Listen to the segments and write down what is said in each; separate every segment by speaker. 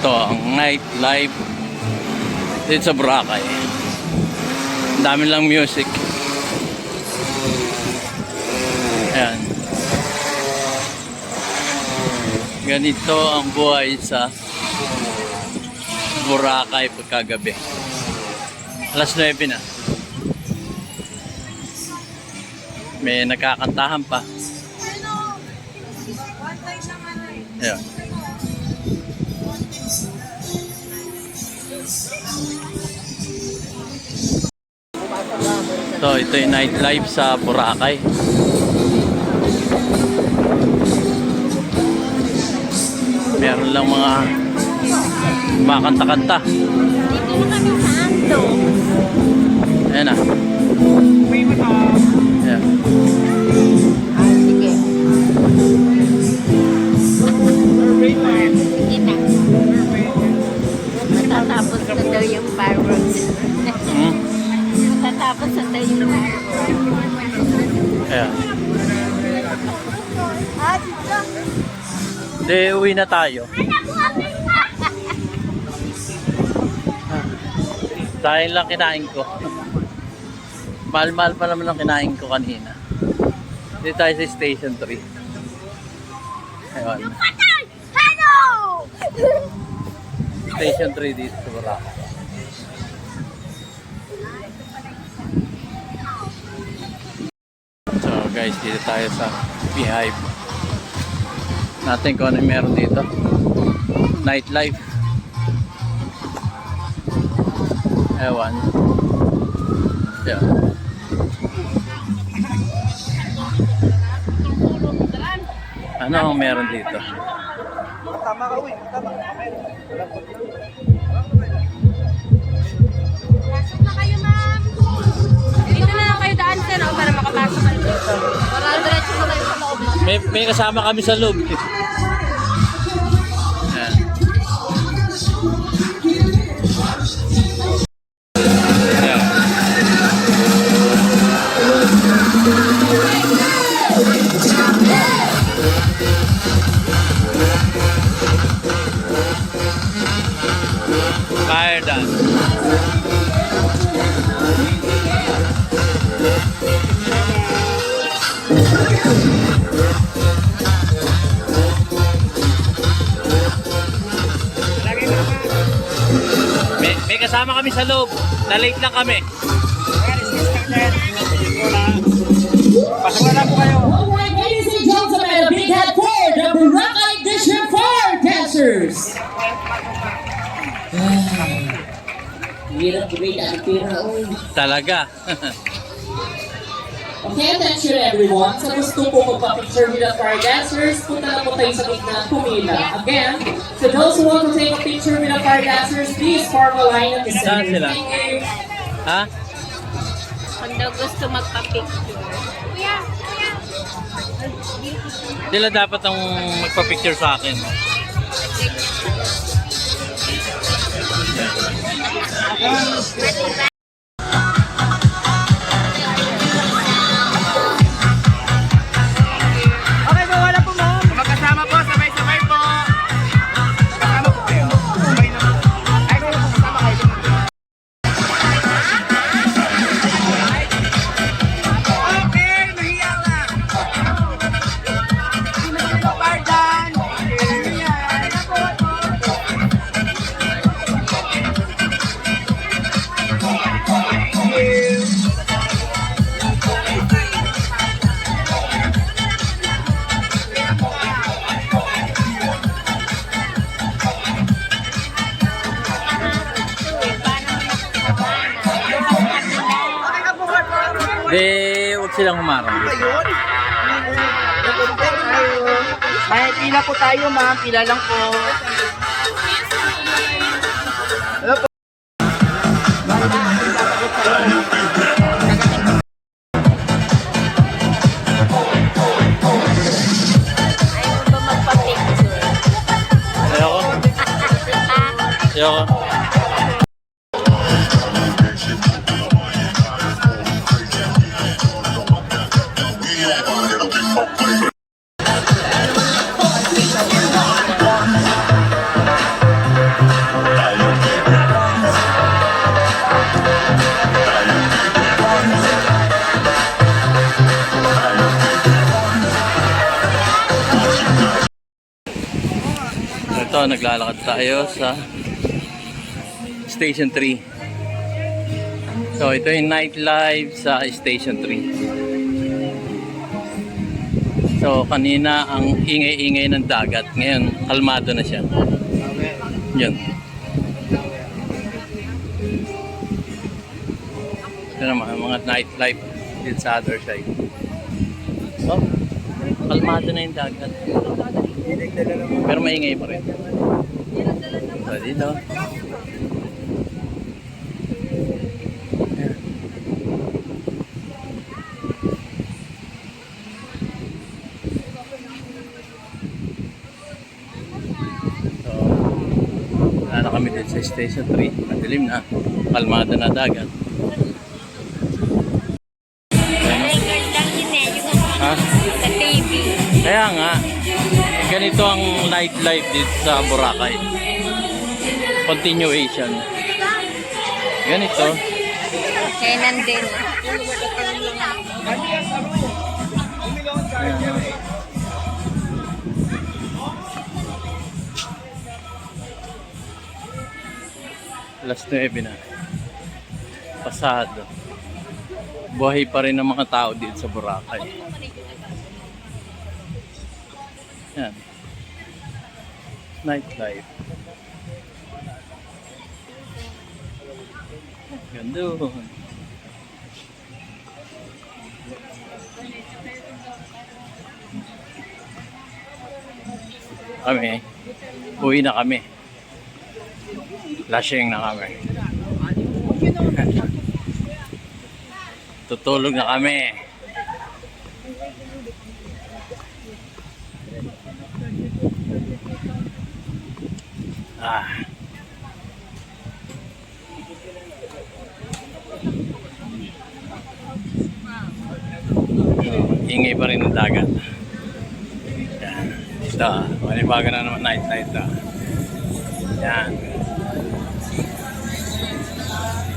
Speaker 1: Ito ang night life dito sa Boracay. Ang dami lang music. Ayan. Ganito ang buhay sa Boracay pagkagabi. Alas 9 na. May nagkakantahan pa. Ayan. So, ito yung nightlife sa Boracay. Meron lang mga kanta-kanta.
Speaker 2: Dito na kami sa Ando.
Speaker 1: Ayan na. Ayan.
Speaker 2: Sige. Sige na. Matatapos na daw yung fireworks. Matatapos na daw yung fireworks.
Speaker 1: Ayan. Hindi, uwi na tayo. Dahil lang kinain ko. Mahal-mahal pa naman ang kinain ko kanina. Dito tayo sa Station 3. Ayun.
Speaker 2: Hello!
Speaker 1: Station 3 dito sa Boracay. So guys, dito tayo sa Beehive. Natin kung ano meron dito. Nightlife. Ewan. Yeah. Ano ang meron dito?
Speaker 3: Tama ka, uy. Tama.
Speaker 2: Pasok na kayo, ma'am. Dito na lang kayo daan sir, para makapasok kayo dito. Para diretso na kayo sa loob.
Speaker 1: May kasama kami sa loob. Ayan. Ayan. Fire dance. May kasama kami sa loob. Na-late lang kami.
Speaker 3: Pasok na po kayo.
Speaker 4: Alright, ladies and gentlemen, a big hand for the Boracay District 4 dancers. Hirap kumita ang pira.
Speaker 1: Talaga.
Speaker 4: Okay, attention everyone. Sa gusto po magpa-picture with the fire dancers, punta na po tayo sa gitna pumila. Again, so those who want to take a picture with the fire dancers, please form a line at the
Speaker 1: Saan
Speaker 4: center.
Speaker 1: sila?
Speaker 4: Thank you.
Speaker 1: Ha?
Speaker 2: Kung daw gusto magpa-picture. Kuya, kuya.
Speaker 1: Sila dapat ang magpa-picture sa akin.
Speaker 3: Okay po, wala po ma'am. Magkasama po, sabay-sabay po. Magkasama po kayo. Sabay na po. Ay, kayo po, kasama kayo. Okay, nahiya lang. Pardon. Ayan.
Speaker 1: Di, huwag silang humarang.
Speaker 3: Ayun. May pila po tayo ma'am, pila lang po. Hello po.
Speaker 2: Ayaw ba magpa-picture?
Speaker 1: Ayoko. Ayoko. Ito, naglalakad tayo sa Station 3. So, ito yung nightlife sa Station 3. So, kanina ang ingay-ingay ng dagat. Ngayon, kalmado na siya. Yun. Ito naman, mga nightlife dito sa other side. So, kalmado na yung dagat. Pero maingay pa rin. So, dito. Ayan. So, wala na kami din sa Station 3. Madilim na. Kalmado na dagat. Ha?
Speaker 2: Sa TV.
Speaker 1: Kaya nga, ganito ang nightlife dito sa Boracay. Continuation. Ganito.
Speaker 2: Kaya nandun.
Speaker 1: Alas 9 na. Pasado. Buhay pa rin ang mga tao dito sa Boracay. Yan. Nightlife. Ganda. Kami, uwi na kami. Lasing na kami. Tutulog na kami. Ah. Ingay pa rin ng dagat. Yan. Ito, manibaga na naman night ito. Yan.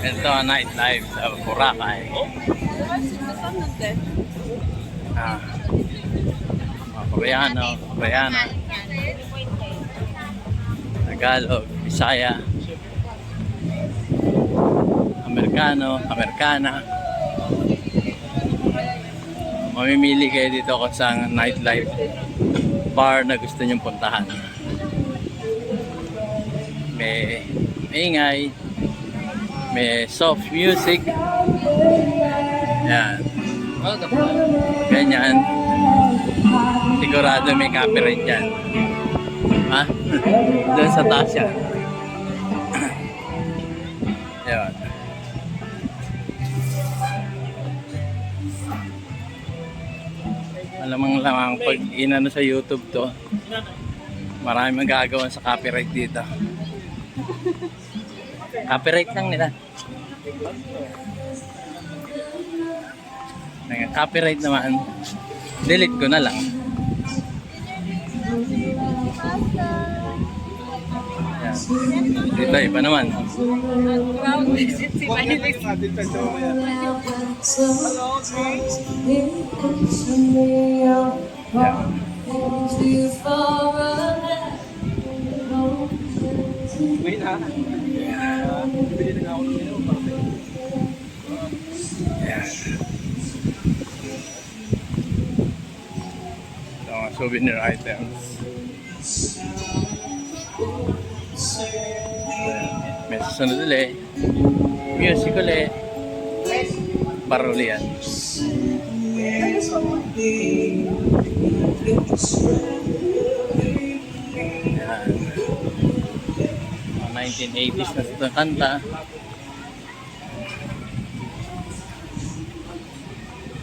Speaker 1: Ito ang nightlife sa Boracay. Ah. Mga Kabayana. Tagalog, Bisaya, Amerikano, Amerikana. Mamimili kayo dito kung saan nightlife bar na gusto nyong puntahan. May ingay, may soft music. Yan. Ganyan. Sigurado may copyright yan. Ha? Doon sa taas yan. Yan. Alamang pag inano sa YouTube to, marami magagawa sa copyright dito. Copyright lang nila. Copyright naman, delete ko na lang. Yan. Dito iba naman. Souvenir items. May susunod ulit. Music ulit. Parulian. Yan. Mga 1980s na itong kanta.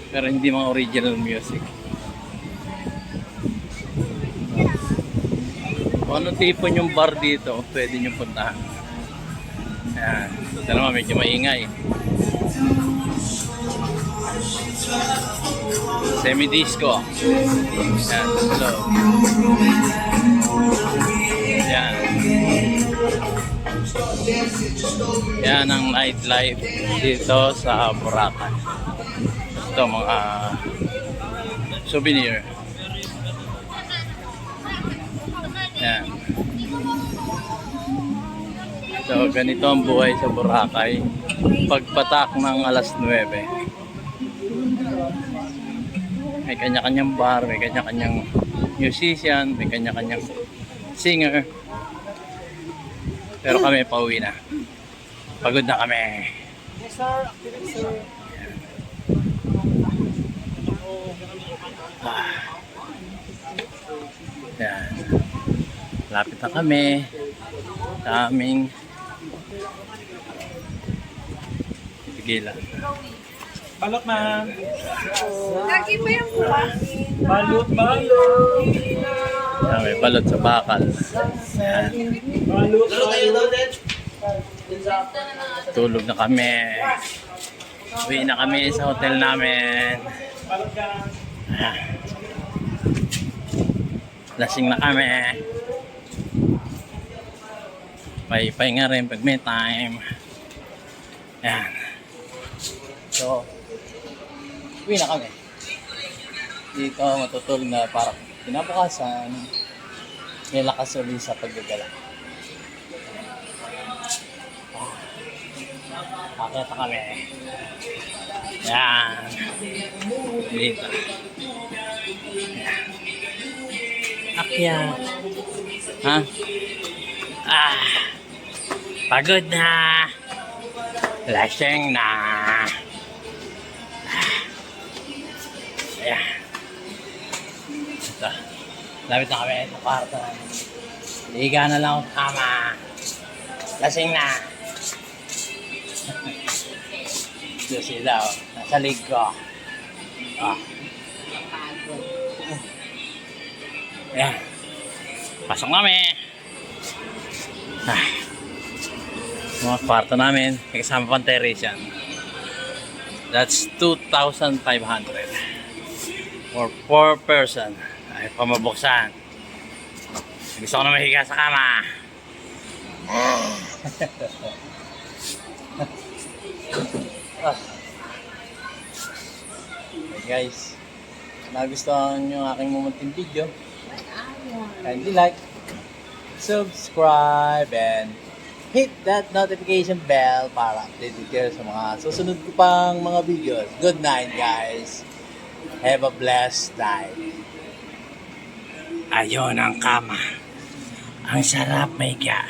Speaker 1: Pero hindi mga original music. Kung anong tipon yung bar dito, pwede nyo puntahan. Ayan. Ito naman, medyo maingay. Semi-disco. Ayan, so. Ayan. Yan ang nightlife dito sa Boracay. Ito, mga souvenir. Yan. So, ganito ang buhay sa Boracay. Pagpatak ng alas 9. May kanya-kanyang bar, may kanya-kanyang musician, may kanya-kanyang singer. Pero kami pauwi na. Pagod na kami. Yan. Lapit na kami. Daming pigilan.
Speaker 3: Balot, ma'am.
Speaker 2: Lagi pa yung kuha.
Speaker 3: Balot, balot.
Speaker 1: Yan, may balot sa bakal. Yan.
Speaker 3: Balot, balot.
Speaker 1: Tulog na kami. Uwi na kami sa hotel namin.
Speaker 3: Balot ka.
Speaker 1: Lasing na kami. May pahinga rin pag may time. Yan. So, uwi na kami. Dito matutulog na para kinabukasan. May lakas ulit sa paggagala. Akit na kami. Yan. Dito. Yan. Akyat. Ha? Pagod na. Lasing na. Ayan. Ito. Lapit na kami sa kwarto. Higa na lang ang kama. Lasing na. Ito sila. Nasa lig ko. Ayan. Pasok kami. Mga kwarto namin. May kasama pang terrace yan. That's 2,500 for 4 person. Ay pamabuksan. Gusto ko na mahiga sa kama. Okay guys, nagustuhan nyo ang aking mumunting video, kindly like, subscribe, and hit that notification bell para updated kayo sa mga susunod ko pang mga videos. Good night guys. Have a blessed night. Ayun ang kama. Ang sarap may ka.